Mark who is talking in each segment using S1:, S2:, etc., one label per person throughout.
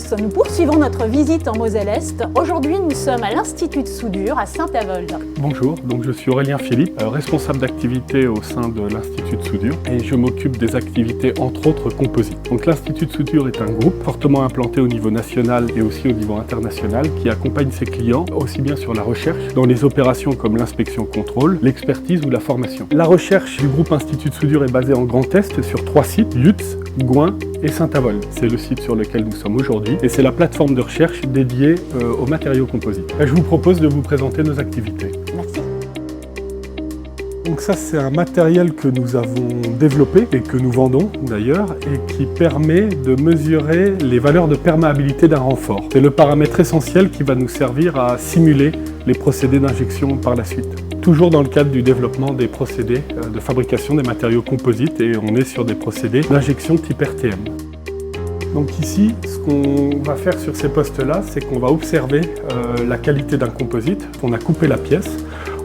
S1: tous, nous poursuivons notre visite en Moselle-Est. Aujourd'hui, nous sommes à l'Institut de soudure à Saint-Avold.
S2: Bonjour, donc je suis Aurélien Philippe, responsable d'activité au sein de l'Institut de soudure et je m'occupe des activités entre autres composites. Donc l'Institut de soudure est un groupe fortement implanté au niveau national et aussi au niveau international qui accompagne ses clients aussi bien sur la recherche, dans les opérations comme l'inspection-contrôle, l'expertise ou la formation. La recherche du groupe Institut de soudure est basée en Grand Est sur 3 sites, Lutz, Gouin et Saint-Avold. C'est le site sur lequel nous sommes aujourd'hui et c'est la plateforme de recherche dédiée aux matériaux composites. Je vous propose de vous présenter nos activités.
S1: Merci.
S2: Donc ça, c'est un matériel que nous avons développé et que nous vendons d'ailleurs et qui permet de mesurer les valeurs de perméabilité d'un renfort. C'est le paramètre essentiel qui va nous servir à simuler les procédés d'injection par la suite. Toujours dans le cadre du développement des procédés de fabrication des matériaux composites et on est sur des procédés d'injection type RTM. Donc ici, ce qu'on va faire sur ces postes-là, c'est qu'on va observer la qualité d'un composite. On a coupé la pièce,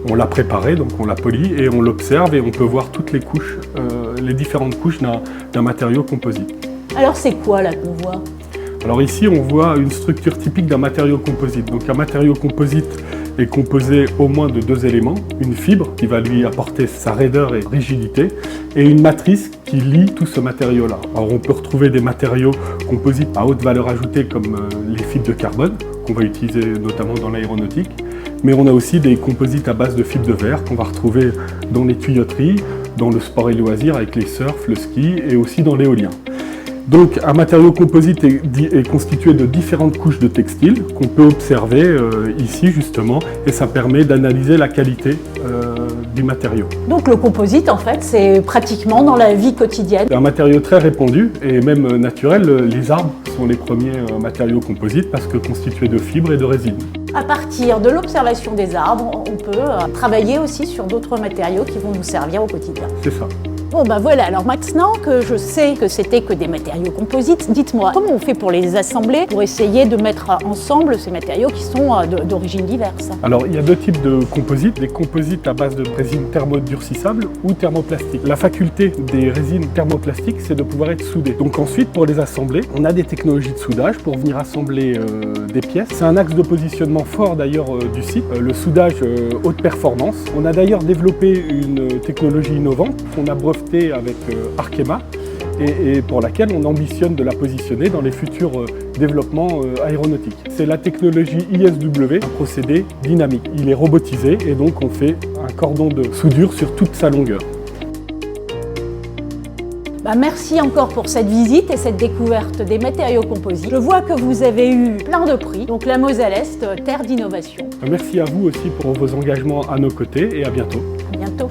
S2: on l'a préparée, donc on l'a polie et on l'observe et on peut voir toutes les couches, les différentes couches d'un matériau composite.
S1: Alors c'est quoi là qu'on voit?
S2: Alors ici, on voit une structure typique d'un matériau composite. Donc un matériau composite est composé au moins de 2 éléments, une fibre qui va lui apporter sa raideur et rigidité et une matrice qui lie tout ce matériau-là. Alors on peut retrouver des matériaux composites à haute valeur ajoutée comme les fibres de carbone qu'on va utiliser notamment dans l'aéronautique, mais on a aussi des composites à base de fibres de verre qu'on va retrouver dans les tuyauteries, dans le sport et loisirs avec les surfs, le ski et aussi dans l'éolien. Donc un matériau composite est constitué de différentes couches de textile qu'on peut observer ici justement et ça permet d'analyser la qualité du matériau.
S1: Donc le composite en fait c'est pratiquement dans la vie quotidienne.
S2: C'est un matériau très répandu et même naturel, les arbres sont les premiers matériaux composites parce que constitués de fibres et de résine.
S1: À partir de l'observation des arbres, on peut travailler aussi sur d'autres matériaux qui vont nous servir au quotidien.
S2: C'est ça.
S1: Bon ben voilà, alors maintenant que je sais que c'était que des matériaux composites, dites-moi, comment on fait pour les assembler, pour essayer de mettre ensemble ces matériaux qui sont d'origine diverse?
S2: Alors il y a 2 types de composites, des composites à base de résine thermodurcissable ou thermoplastique. La faculté des résines thermoplastiques, c'est de pouvoir être soudées. Donc ensuite, pour les assembler, on a des technologies de soudage pour venir assembler des pièces. C'est un axe de positionnement fort d'ailleurs du site, le soudage haute performance. On a d'ailleurs développé une technologie innovante qu'on a brevetée avec Arkema et pour laquelle on ambitionne de la positionner dans les futurs développements aéronautiques. C'est la technologie ISW, un procédé dynamique. Il est robotisé et donc on fait un cordon de soudure sur toute sa longueur.
S1: Merci encore pour cette visite et cette découverte des matériaux composites. Je vois que vous avez eu plein de prix, donc la Moselle-Est, terre d'innovation.
S2: Merci à vous aussi pour vos engagements à nos côtés et à bientôt.
S1: À bientôt.